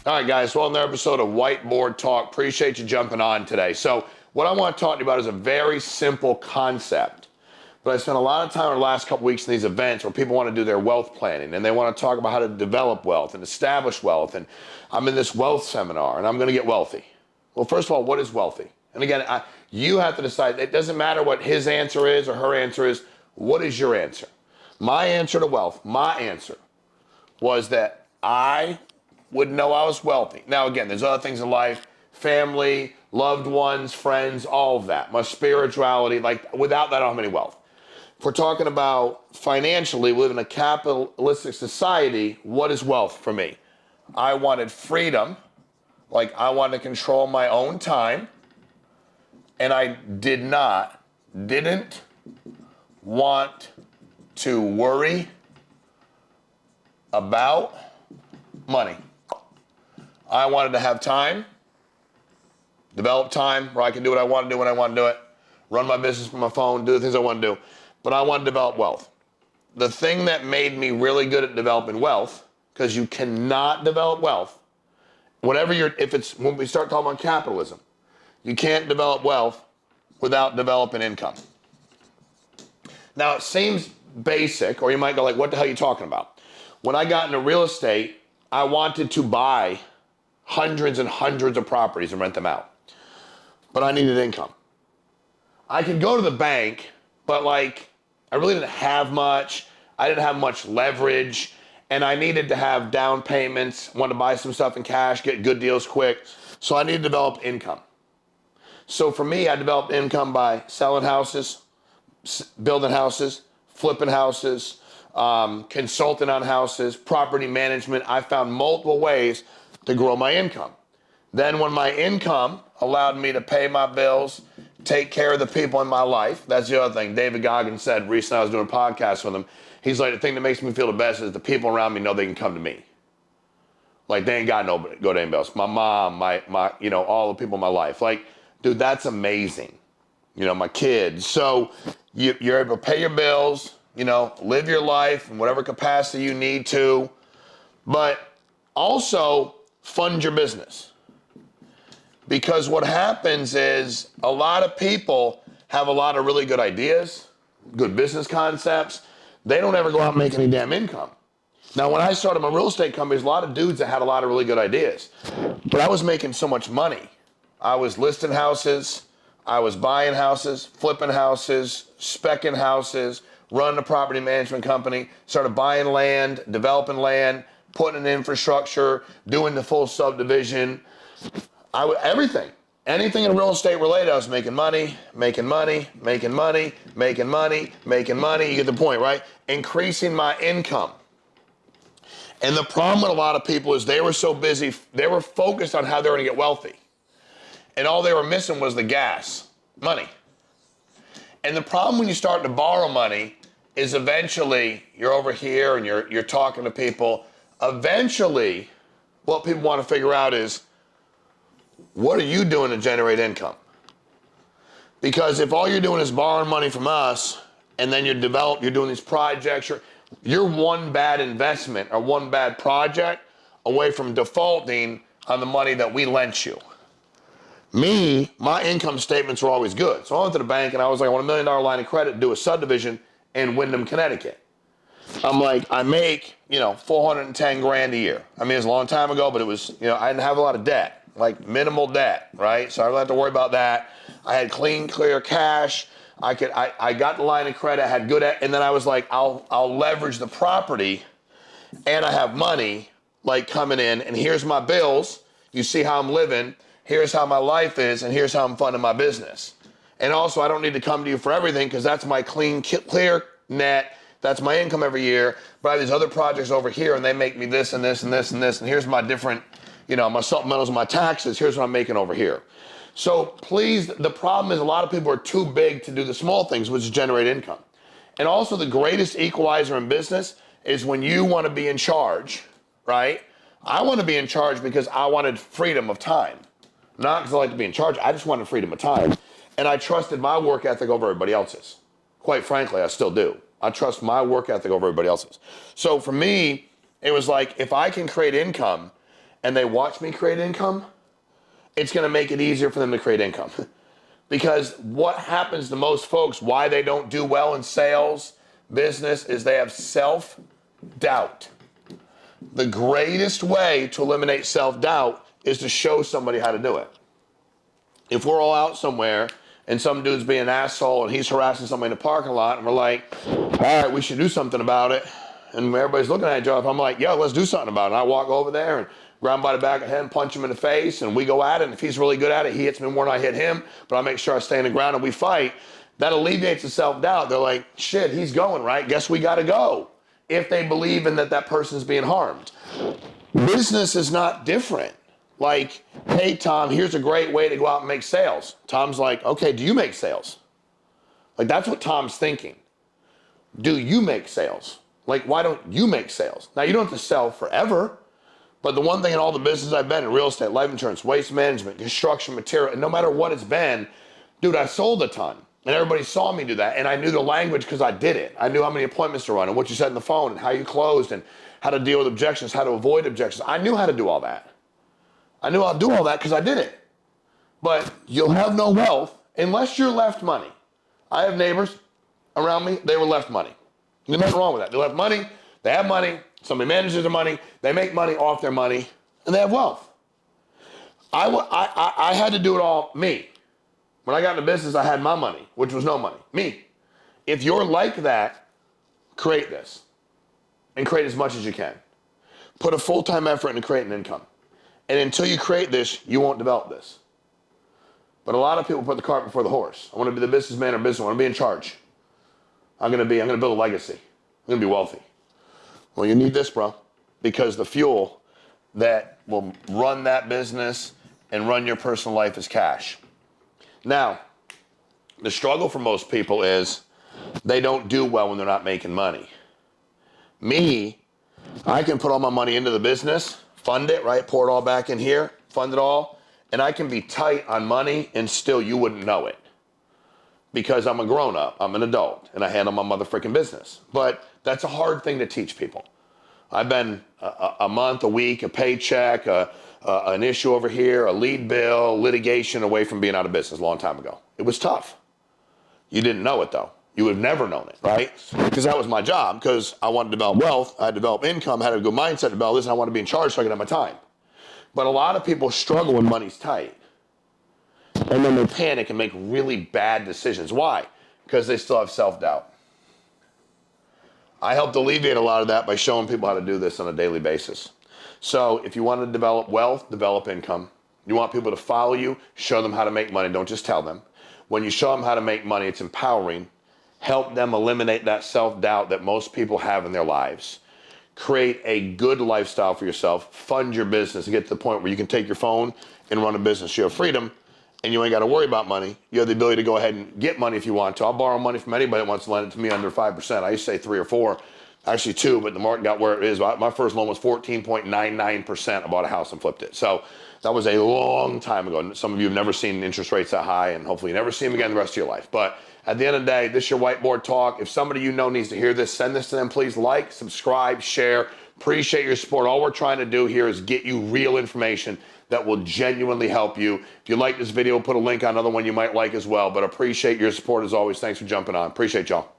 All right, guys, well, another episode of Whiteboard Talk. Appreciate you jumping on today. So what I want to talk to you about is a very simple concept. But I spent a lot of time in the last couple weeks in these events where people want to do their wealth planning and they want to talk about how to develop wealth and establish wealth. And I'm in this wealth seminar and I'm going to get wealthy. Well, first of all, what is wealthy? And again, you have to decide. It doesn't matter what his answer is or her answer is. What is your answer? My answer to wealth, my answer was that I would know I was wealthy. Now, again, there's other things in life, family, loved ones, friends, all of that. My spirituality, like without that, I don't have any wealth. If we're talking about financially, we live in a capitalistic society, what is wealth for me? I wanted freedom, like I wanted to control my own time, and I didn't want to worry about money. I wanted to have time, develop time where I can do what I want to do when I want to do it, run my business from my phone, do the things I want to do. But I want to develop wealth. The thing that made me really good at developing wealth, because you cannot develop wealth, when we start talking about capitalism, you can't develop wealth without developing income. Now, it seems basic, or you might go like, what the hell are you talking about? When I got into real estate, I wanted to buy hundreds and hundreds of properties and rent them out. But I needed income. I could go to the bank, but like, I really didn't have much. I didn't have much leverage, and I needed to have down payments, wanted to buy some stuff in cash, get good deals quick. So I needed to develop income. So for me, I developed income by selling houses, building houses, flipping houses, consulting on houses, property management. I found multiple ways to grow my income. Then when my income allowed me to pay my bills, take care of the people in my life, that's the other thing. David Goggins said recently, I was doing a podcast with him, he's like, the thing that makes me feel the best is the people around me know they can come to me. Like they ain't got nobody, go to anybody else. My mom, my all the people in my life. Like, dude, that's amazing. My kids. So you're able to pay your bills, live your life in whatever capacity you need to, but also fund your business. Because what happens is a lot of people have a lot of really good ideas, good business concepts. They don't ever go out and make any damn income. Now, when I started my real estate company, there's a lot of dudes that had a lot of really good ideas, but I was making so much money. I was listing houses, I was buying houses, flipping houses, speccing houses, running a property management company, started buying land, developing land, putting in infrastructure, doing the full subdivision, everything. Anything in real estate related, I was making money. You get the point, right? Increasing my income. And the problem with a lot of people is they were so busy, they were focused on how they were going to get wealthy. And all they were missing was the gas, money. And the problem when you start to borrow money is eventually you're over here and you're talking to people. Eventually, what people want to figure out is, what are you doing to generate income? Because if all you're doing is borrowing money from us and then you're doing these projects, you're one bad investment or one bad project away from defaulting on the money that we lent you. Me, my income statements were always good. So I went to the bank and I was like, I want $1 million line of credit to do a subdivision in Windham, Connecticut. I'm like, I make, 410 grand a year. I mean, it was a long time ago, but it was, I didn't have a lot of debt, like minimal debt, right? So I don't have to worry about that. I had clean, clear cash. I got the line of credit, had good, and then I was like, I'll leverage the property and I have money like coming in, and here's my bills. You see how I'm living. Here's how my life is, and here's how I'm funding my business. And also, I don't need to come to you for everything because that's my clean, clear net. That's my income every year. But I have these other projects over here, and they make me this and this and this and this. And here's my different, my supplementals and my taxes. Here's what I'm making over here. So please, the problem is a lot of people are too big to do the small things, which is generate income. And also the greatest equalizer in business is when you want to be in charge, right? I want to be in charge because I wanted freedom of time. Not because I like to be in charge. I just wanted freedom of time. And I trusted my work ethic over everybody else's. Quite frankly, I still do. I trust my work ethic over everybody else's. So for me, it was like, if I can create income and they watch me create income, it's going to make it easier for them to create income. Because what happens to most folks, why they don't do well in sales, business, is they have self-doubt. The greatest way to eliminate self-doubt is to show somebody how to do it. If we're all out somewhere and some dude's being an asshole and he's harassing somebody in the parking lot and we're like, all right, we should do something about it. And everybody's looking at each other. I'm like, yo, let's do something about it. And I walk over there and grab him by the back of the head and punch him in the face, and we go at it. And if he's really good at it, he hits me more than I hit him, but I make sure I stay on the ground and we fight. That alleviates the self-doubt. They're like, shit, he's going, right? Guess we got to go. If they believe in that person's being harmed. Business is not different. Like, hey, Tom, here's a great way to go out and make sales. Tom's like, okay, do you make sales? Like, that's what Tom's thinking. Do you make sales? Like, why don't you make sales? Now, you don't have to sell forever, but the one thing in all the business I've been in, real estate, life insurance, waste management, construction, material, and no matter what it's been, dude, I sold a ton. And everybody saw me do that. And I knew the language because I did it. I knew how many appointments to run and what you said on the phone and how you closed and how to deal with objections, how to avoid objections. I knew how to do all that. I knew how to do all that because I did it. But you'll have no wealth unless you're left money. I have neighbors around me, they were left money. There's nothing wrong with that. They left money, they have money, somebody manages their money, they make money off their money, and they have wealth. I had to do it all me. When I got into business, I had my money, which was no money. Me. If you're like that, create this. And create as much as you can. Put a full-time effort into creating income. And until you create this, you won't develop this. But a lot of people put the cart before the horse. I want to be the businessman or business. I want to be in charge. I'm going to build a legacy. I'm going to be wealthy. Well, you need this, bro. Because the fuel that will run that business and run your personal life is cash. Now, the struggle for most people is they don't do well when they're not making money. Me, I can put all my money into the business, fund it, right? Pour it all back in here, fund it all, and I can be tight on money and still you wouldn't know it. Because I'm a grown-up, I'm an adult, and I handle my motherfucking business. But that's a hard thing to teach people. I've been a month, a week, a paycheck, an issue over here, a lead bill, litigation away from being out of business a long time ago. It was tough. You didn't know it though. You would have never known it, right? Because that was my job, because I wanted to develop wealth, I had to develop income, I had a good mindset to develop this, and I wanted to be in charge so I could have my time. But a lot of people struggle when money's tight. And then they panic and make really bad decisions. Why? Because they still have self-doubt. I helped alleviate a lot of that by showing people how to do this on a daily basis. So if you want to develop wealth, develop income. You want people to follow you, show them how to make money, don't just tell them. When you show them how to make money, it's empowering. Help them eliminate that self-doubt that most people have in their lives. Create a good lifestyle for yourself, fund your business, and get to the point where you can take your phone and run a business. You have freedom, and you ain't got to worry about money. You have the ability to go ahead and get money if you want to. I'll borrow money from anybody that wants to lend it to me under 5%. I used to say 3 or 4, actually 2, but the market got where it is. My first loan was 14.99%. I bought a house and flipped it. So that was a long time ago. Some of you have never seen interest rates that high, and hopefully you never see them again the rest of your life. But at the end of the day, this is your whiteboard talk. If somebody you know needs to hear this, send this to them. Please like, subscribe, share. Appreciate your support. All we're trying to do here is get you real information that will genuinely help you. If you like this video, put a link on another one you might like as well. But appreciate your support as always. Thanks for jumping on. Appreciate y'all.